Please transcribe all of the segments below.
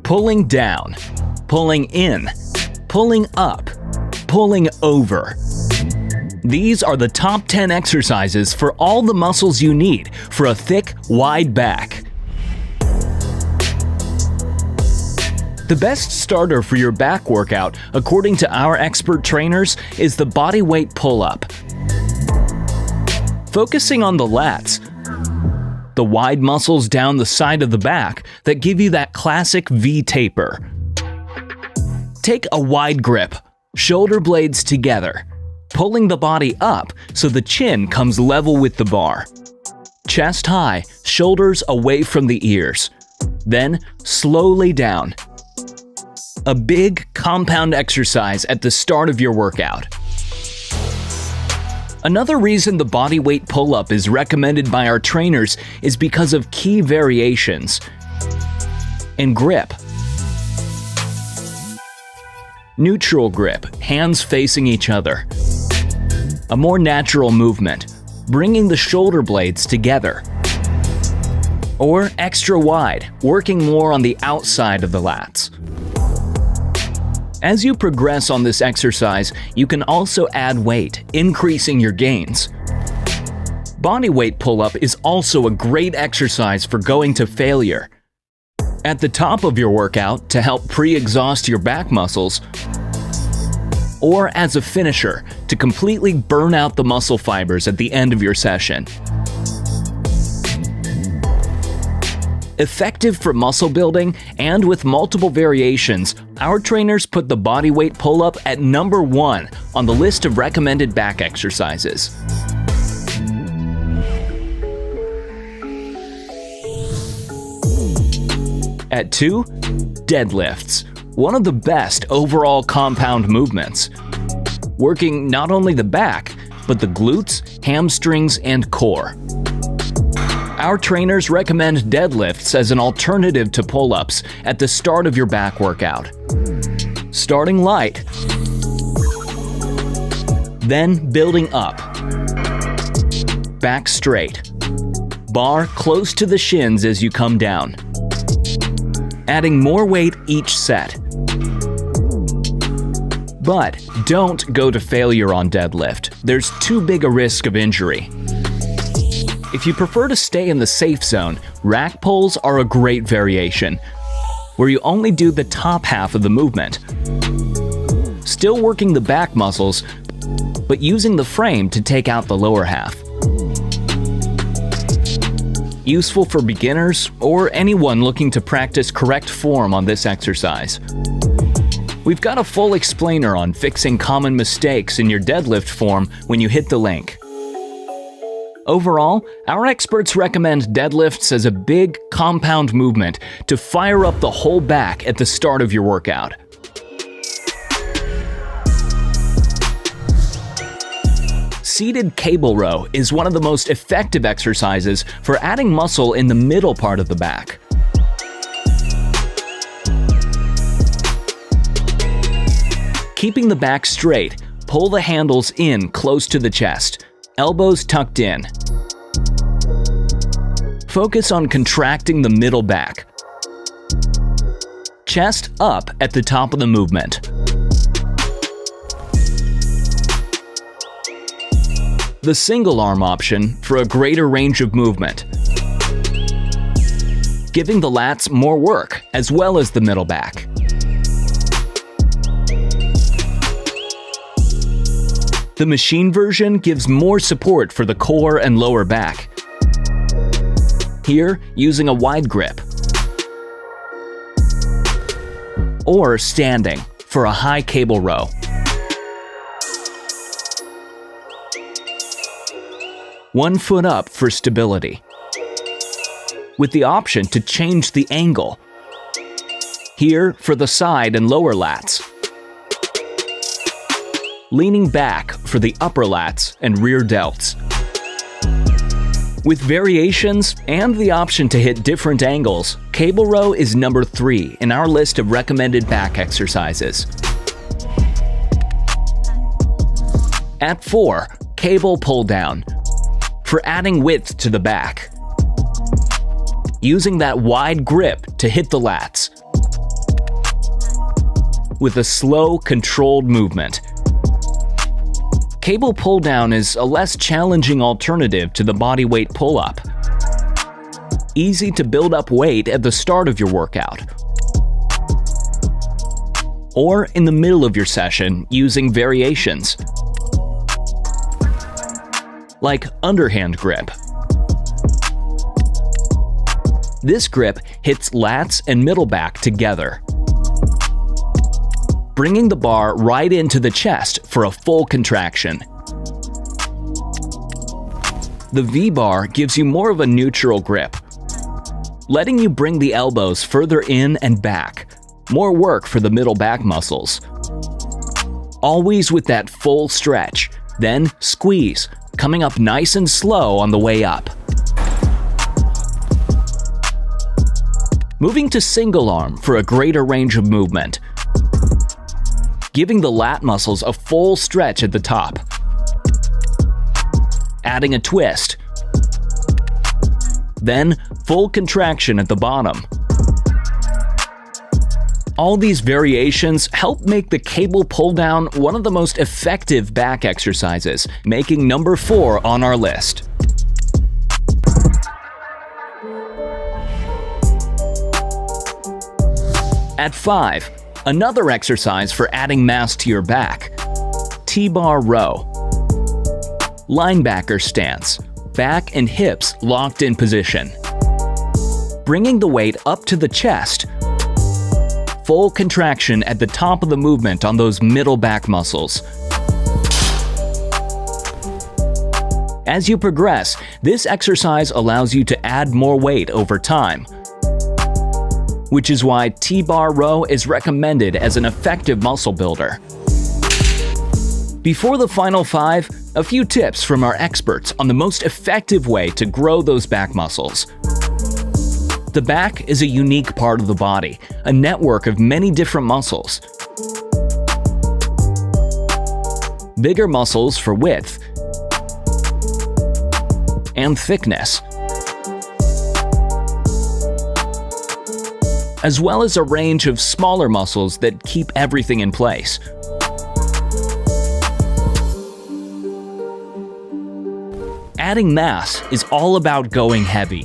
pulling down, pulling in, pulling up, pulling over. These are the top 10 exercises for all the muscles you need for a thick, wide back. The best starter for your back workout, according to our expert trainers, is the bodyweight pull-up. Focusing on the lats, the wide muscles down the side of the back that give you that classic V taper. Take a wide grip, shoulder blades together, pulling the body up so the chin comes level with the bar. Chest high, shoulders away from the ears. Then slowly down. A big compound exercise at the start of your workout. Another reason the bodyweight pull-up is recommended by our trainers is because of key variations in grip. Neutral grip, hands facing each other. A more natural movement, bringing the shoulder blades together. Or extra wide, working more on the outside of the lats. As you progress on this exercise, you can also add weight, increasing your gains. Bodyweight pull-up is also a great exercise for going to failure. At the top of your workout to help pre-exhaust your back muscles, or as a finisher to completely burn out the muscle fibers at the end of your session. Effective for muscle building and with multiple variations, our trainers put the bodyweight pull-up at number 1 on the list of recommended back exercises. At 2, deadlifts, one of the best overall compound movements, working not only the back, but the glutes, hamstrings, and core. Our trainers recommend deadlifts as an alternative to pull-ups at the start of your back workout. Starting light, then building up. Back straight. Bar close to the shins as you come down. Adding more weight each set. But don't go to failure on deadlift. There's too big a risk of injury. If you prefer to stay in the safe zone, rack pulls are a great variation, where you only do the top half of the movement. Still working the back muscles, but using the frame to take out the lower half. Useful for beginners or anyone looking to practice correct form on this exercise. We've got a full explainer on fixing common mistakes in your deadlift form when you hit the link. Overall, our experts recommend deadlifts as a big, compound movement to fire up the whole back at the start of your workout. Seated cable row is one of the most effective exercises for adding muscle in the middle part of the back. Keeping the back straight, pull the handles in close to the chest. Elbows tucked in. Focus on contracting the middle back. Chest up at the top of the movement. The single arm option for a greater range of movement, giving the lats more work as well as the middle back. The machine version gives more support for the core and lower back. Here, using a wide grip. Or standing for a high cable row. One foot up for stability, with the option to change the angle. Here for the side and lower lats. Leaning back for the upper lats and rear delts. With variations and the option to hit different angles, cable row is number 3 in our list of recommended back exercises. At 4, cable pull down, for adding width to the back. Using that wide grip to hit the lats. with a slow, controlled movement. Cable pull-down is a less challenging alternative to the bodyweight pull-up. Easy to build up weight at the start of your workout, or in the middle of your session using variations, like underhand grip. This grip hits lats and middle back together, bringing the bar right into the chest for a full contraction. The V-bar gives you more of a neutral grip, letting you bring the elbows further in and back. More work for the middle back muscles. Always with that full stretch, then squeeze, coming up nice and slow on the way up. Moving to single arm for a greater range of movement, giving the lat muscles a full stretch at the top. Adding a twist, then full contraction at the bottom. All these variations help make the cable pull-down one of the most effective back exercises, making number 4 on our list. At 5, another exercise for adding mass to your back. T-bar row. Linebacker stance. Back and hips locked in position. Bringing the weight up to the chest. Full contraction at the top of the movement on those middle back muscles. As you progress, this exercise allows you to add more weight over time, which is why T-bar row is recommended as an effective muscle builder. Before the final 5, a few tips from our experts on the most effective way to grow those back muscles. The back is a unique part of the body, a network of many different muscles. Bigger muscles for width and thickness, as well as a range of smaller muscles that keep everything in place. Adding mass is all about going heavy,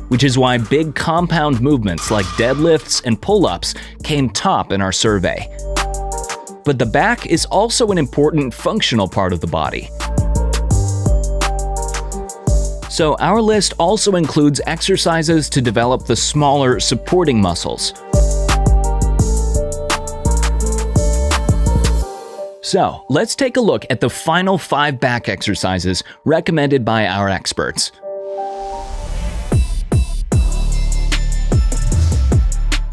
which is why big compound movements like deadlifts and pull-ups came top in our survey. But the back is also an important functional part of the body. So our list also includes exercises to develop the smaller supporting muscles. So let's take a look at the final 5 back exercises recommended by our experts.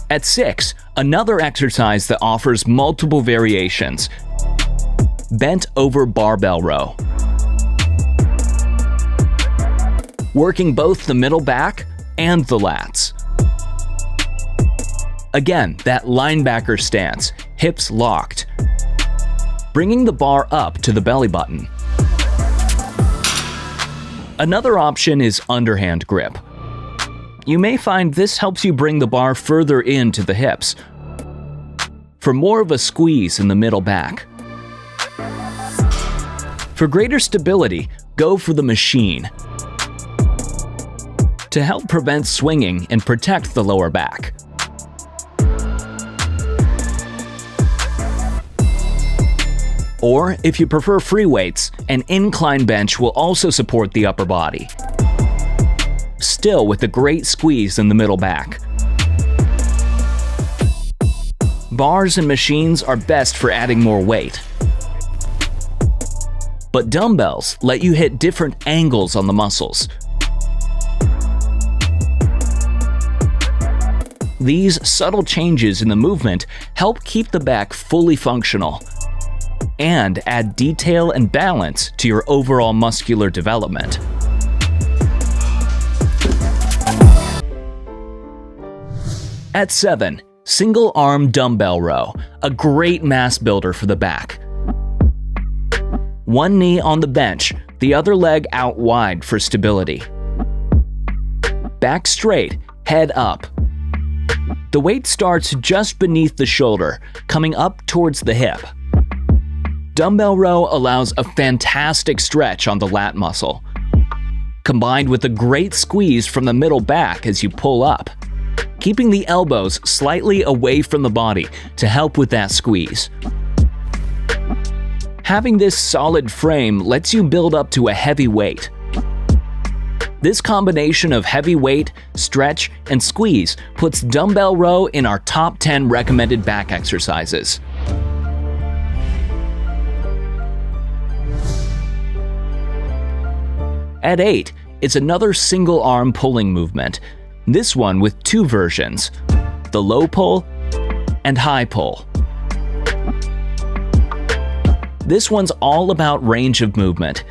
At 6, another exercise that offers multiple variations. Bent over barbell row. Working both the middle back and the lats. Again, that linebacker stance, hips locked. Bringing the bar up to the belly button. Another option is underhand grip. You may find this helps you bring the bar further into the hips for more of a squeeze in the middle back. For greater stability, go for the machine to help prevent swinging and protect the lower back. Or, if you prefer free weights, an incline bench will also support the upper body, still with a great squeeze in the middle back. Bars and machines are best for adding more weight, but dumbbells let you hit different angles on the muscles. These subtle changes in the movement help keep the back fully functional and add detail and balance to your overall muscular development. At 7, single arm dumbbell row, a great mass builder for the back. One knee on the bench, the other leg out wide for stability. Back straight, head up. The weight starts just beneath the shoulder, coming up towards the hip. Dumbbell row allows a fantastic stretch on the lat muscle, combined with a great squeeze from the middle back as you pull up, keeping the elbows slightly away from the body to help with that squeeze. Having this solid frame lets you build up to a heavy weight. This combination of heavy weight, stretch, and squeeze puts dumbbell row in our top 10 recommended back exercises. At 8, it's another single arm pulling movement, this one with two versions, the low pull and high pull. This one's all about range of movement,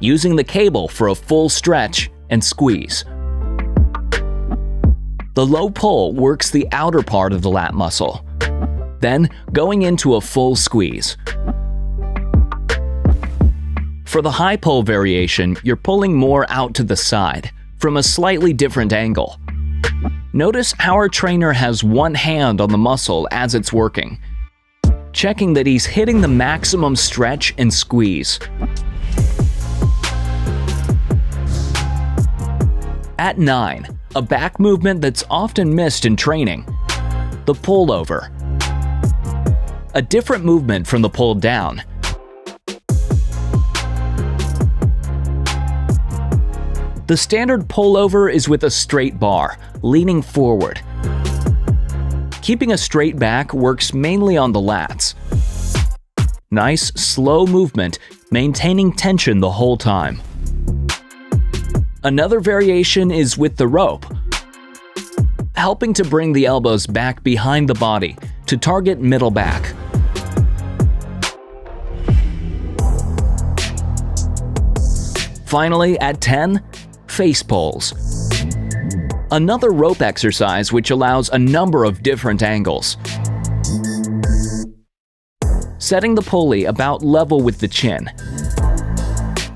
using the cable for a full stretch and squeeze. The low pull works the outer part of the lat muscle, then going into a full squeeze. For the high pull variation, you're pulling more out to the side, from a slightly different angle. Notice how our trainer has one hand on the muscle as it's working, checking that he's hitting the maximum stretch and squeeze. At 9, a back movement that's often missed in training, the pullover. A different movement from the pull down. The standard pullover is with a straight bar, leaning forward. Keeping a straight back works mainly on the lats. Nice, slow movement, maintaining tension the whole time. Another variation is with the rope, helping to bring the elbows back behind the body to target middle back. Finally, at 10, face pulls. Another rope exercise which allows a number of different angles. Setting the pulley about level with the chin.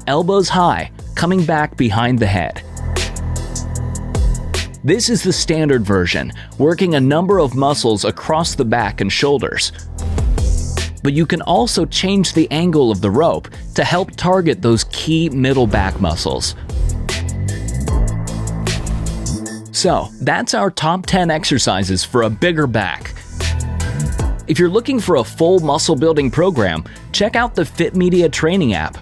Elbows high, coming back behind the head. This is the standard version, working a number of muscles across the back and shoulders. But you can also change the angle of the rope to help target those key middle back muscles. So, that's our top 10 exercises for a bigger back. If you're looking for a full muscle building program, check out the Fit Media training app